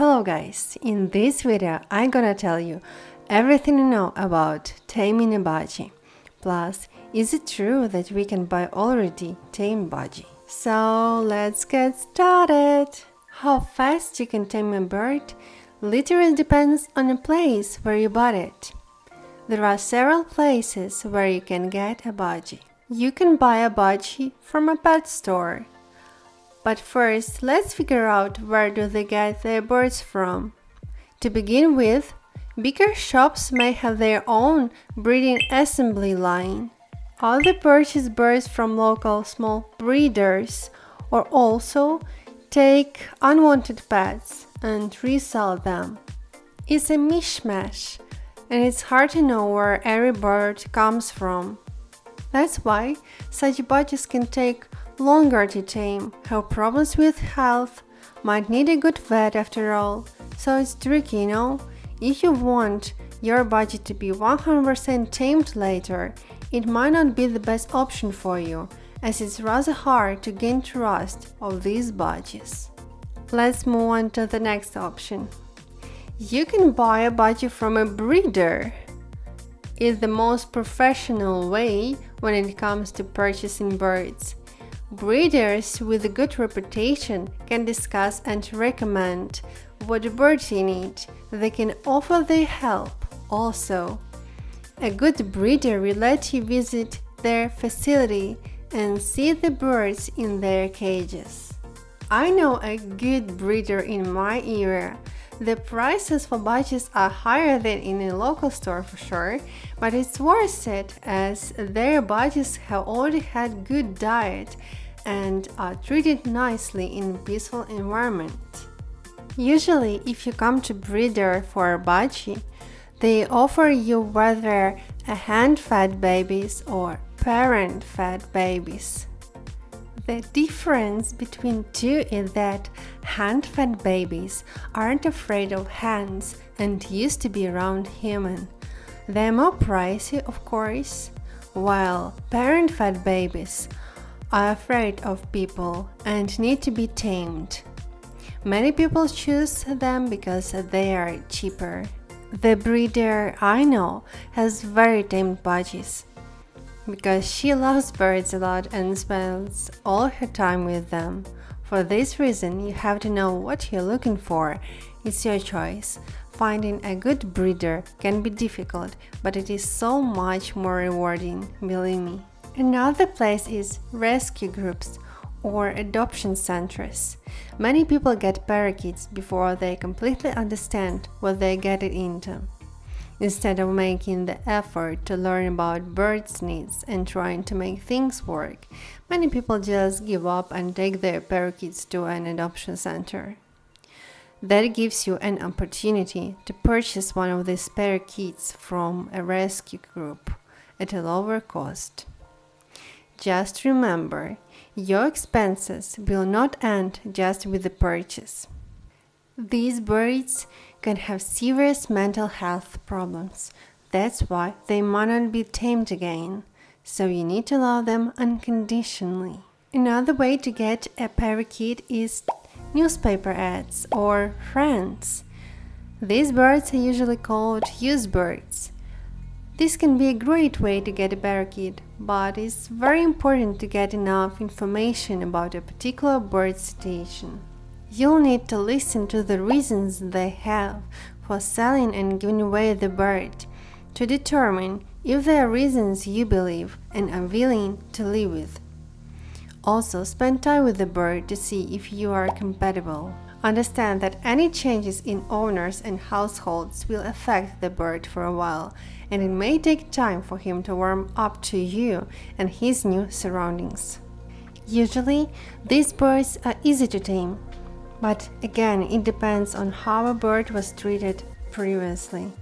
Hello guys, in this video I'm gonna tell you everything you know about taming a budgie. Plus, is it true that we can buy already tamed budgie? So let's get started! How fast you can tame a bird literally depends on the place where you bought it. There are several places where you can get a budgie. You can buy a budgie from a pet store. But first, let's figure out where do they get their birds from. To begin with, bigger shops may have their own breeding assembly line. Other purchase birds from local small breeders or also take unwanted pets and resell them. It's a mishmash, and it's hard to know where every bird comes from. That's why such budgies can take longer to tame, have problems with health, might need a good vet after all, so it's tricky, If you want your budgie to be 100% tamed later, it might not be the best option for you, as it's rather hard to gain trust of these budgies. Let's move on to the next option. You can buy a budgie from a breeder. It's the most professional way when it comes to purchasing birds. Breeders with a good reputation can discuss and recommend what birds you need. They can offer their help also. A good breeder will let you visit their facility and see the birds in their cages. I know a good breeder in my area. The prices for budgies are higher than in a local store for sure, but it's worth it as their budgies have already had good diet and are treated nicely in a peaceful environment. Usually, if you come to breeder for a budgie, they offer you whether a hand-fed babies or parent-fed babies. The difference between two is that hand-fed babies aren't afraid of hands and used to be around human. They're more pricey, of course, while parent-fed babies are afraid of people and need to be tamed. Many people choose them because they are cheaper. The breeder I know has very tamed budgies because she loves birds a lot and spends all her time with them. For this reason, you have to know what you're looking for. It's your choice. Finding a good breeder can be difficult, but it is so much more rewarding, believe me. Another place is rescue groups or adoption centers. Many people get parakeets before they completely understand what they get into. Instead of making the effort to learn about birds' needs and trying to make things work, many people just give up and take their parakeets to an adoption center. That gives you an opportunity to purchase one of these parakeets from a rescue group at a lower cost. Just remember, your expenses will not end just with the purchase. These birds can have serious mental health problems. That's why they might not be tamed again, so you need to love them unconditionally. Another way to get a parakeet is newspaper ads or friends. These birds are usually called used birds. This can be a great way to get a parakeet, but it's very important to get enough information about a particular bird situation. You'll need to listen to the reasons they have for selling and giving away the bird to determine if they are reasons you believe and are willing to live with. Also, spend time with the bird to see if you are compatible. Understand that any changes in owners and households will affect the bird for a while, and it may take time for him to warm up to you and his new surroundings. Usually, these birds are easy to tame, but again, it depends on how a bird was treated previously.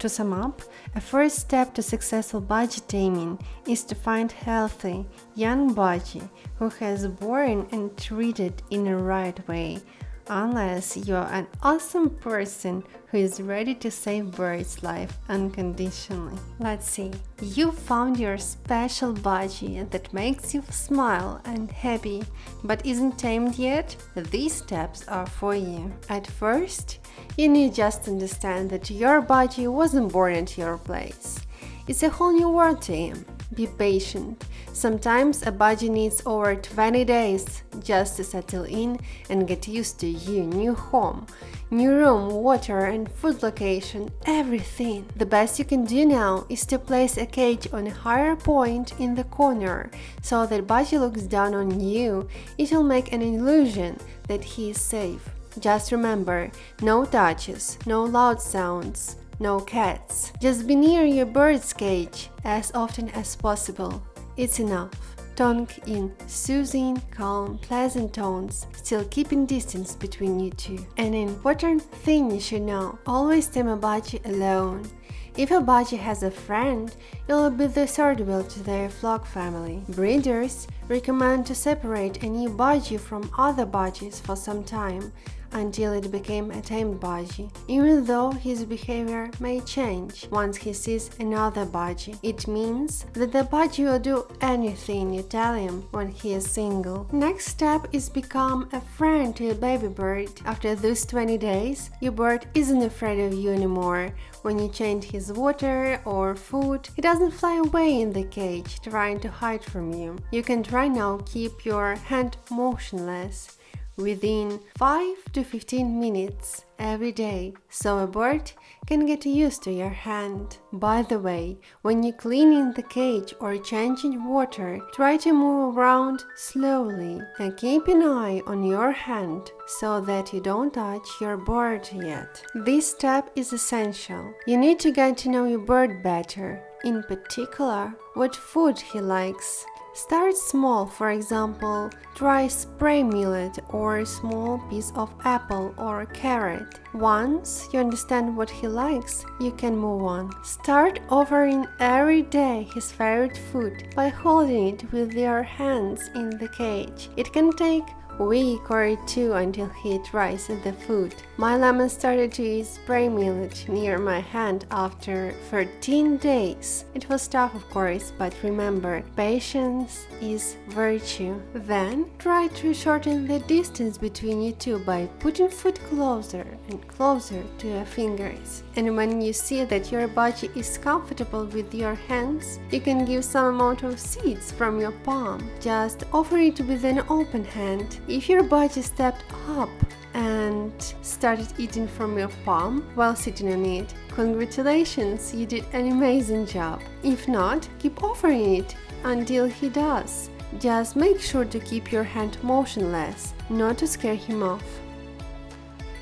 To sum up, a first step to successful budgie taming is to find healthy, young budgie who has born and treated in the right way, unless you're an awesome person who is ready to save Bird's life unconditionally. Let's see. You found your special budgie that makes you smile and happy, but isn't tamed yet? These steps are for you. At first, you need just to understand that your budgie wasn't born at your place. It's a whole new world to him. Be patient. Sometimes a budgie needs over 20 days just to settle in and get used to you, new home, new room, water and food location, everything. The best you can do now is to place a cage on a higher point in the corner so that budgie looks down on you. It will make an illusion that he is safe. Just remember, no touches, no loud sounds, no cats. Just be near your bird's cage as often as possible. It's enough. Talk in soothing, calm, pleasant tones, still keeping distance between you two. An important thing you should know: always tame a budgie alone. If a budgie has a friend, it will be the third wheel to their flock family. Breeders recommend to separate a new budgie from other budgies for some time, until it became a tamed budgie, even though his behavior may change once he sees another budgie. It means that the budgie will do anything you tell him when he is single. Next step is become a friend to your baby bird. After those 20 days, your bird isn't afraid of you anymore. When you change his water or food, he doesn't fly away in the cage trying to hide from you. You can try now keep your hand motionless within 5 to 15 minutes every day, so a bird can get used to your hand. By the way, when you're cleaning the cage or changing water, try to move around slowly and keep an eye on your hand so that you don't touch your bird yet. This step is essential. You need to get to know your bird better, in particular, what food he likes. Start small, for example, try spray millet or a small piece of apple or carrot. Once you understand what he likes, you can move on. Start offering every day his favorite food by holding it with your hands in the cage. It can take a week or two until he tries the food. My lemon started to eat spray millet near my hand after 13 days. It was tough, of course, but remember, patience is virtue. Then try to shorten the distance between you two by putting food closer and closer to your fingers. And when you see that your budgie is comfortable with your hands, you can give some amount of seeds from your palm. Just offer it with an open hand. If your budgie stepped up and started eating from your palm while sitting on it, congratulations, you did an amazing job. If not, keep offering it until he does. Just make sure to keep your hand motionless, not to scare him off.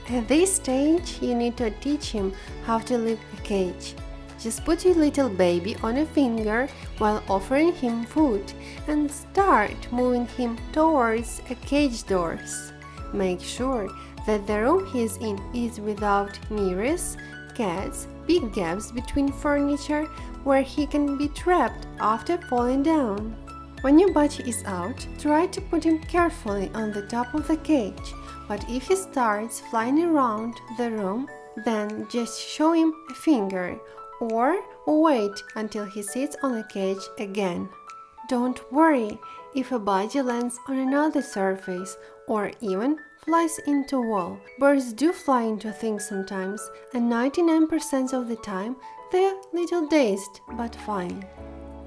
At this stage, you need to teach him how to leave the cage. Just put your little baby on a finger while offering him food and start moving him towards a cage doors. Make sure that the room he is in is without mirrors, cats, big gaps between furniture where he can be trapped after falling down. When your budgie is out, try to put him carefully on the top of the cage, but if he starts flying around the room, then just show him a finger or wait until he sits on the cage again. Don't worry if a budgie lands on another surface or even flies into a wall. Birds do fly into things sometimes, and 99% of the time they're a little dazed but fine.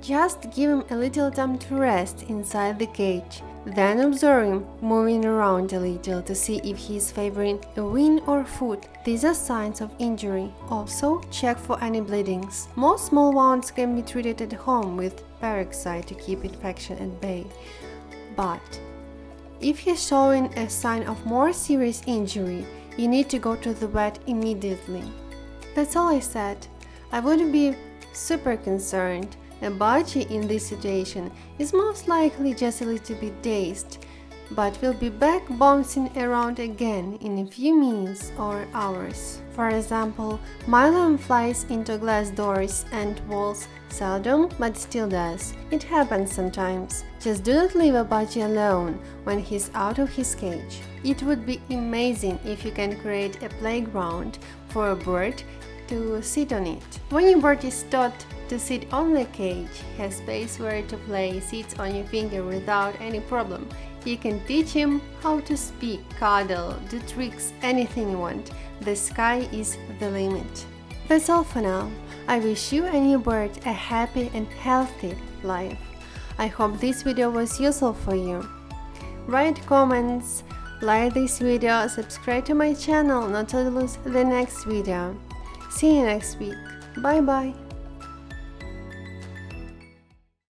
Just give him a little time to rest inside the cage. Then observe him moving around a little to see if he is favoring a wind or food. These are signs of injury. Also, check for any bleedings. Most small wounds can be treated at home with peroxide to keep infection at bay. But if he's showing a sign of more serious injury, you need to go to the vet immediately. That's all I said. I wouldn't be super concerned. A budgie in this situation is most likely just a little bit dazed. but will be back bouncing around again in a few minutes or hours. For example, my lamb flies into glass doors and walls seldom, but still does. It happens sometimes. Just do not leave a budgie alone when he's out of his cage. It would be amazing if you can create a playground for a bird to sit on it. When your bird is taught to sit on the cage, has space where to play, sits on your finger without any problem. You can teach him how to speak, cuddle, do tricks, anything you want. The sky is the limit. That's all for now. I wish you and your bird a happy and healthy life. I hope this video was useful for you. Write comments, like this video, subscribe to my channel not to lose the next video. See you next week. Bye bye.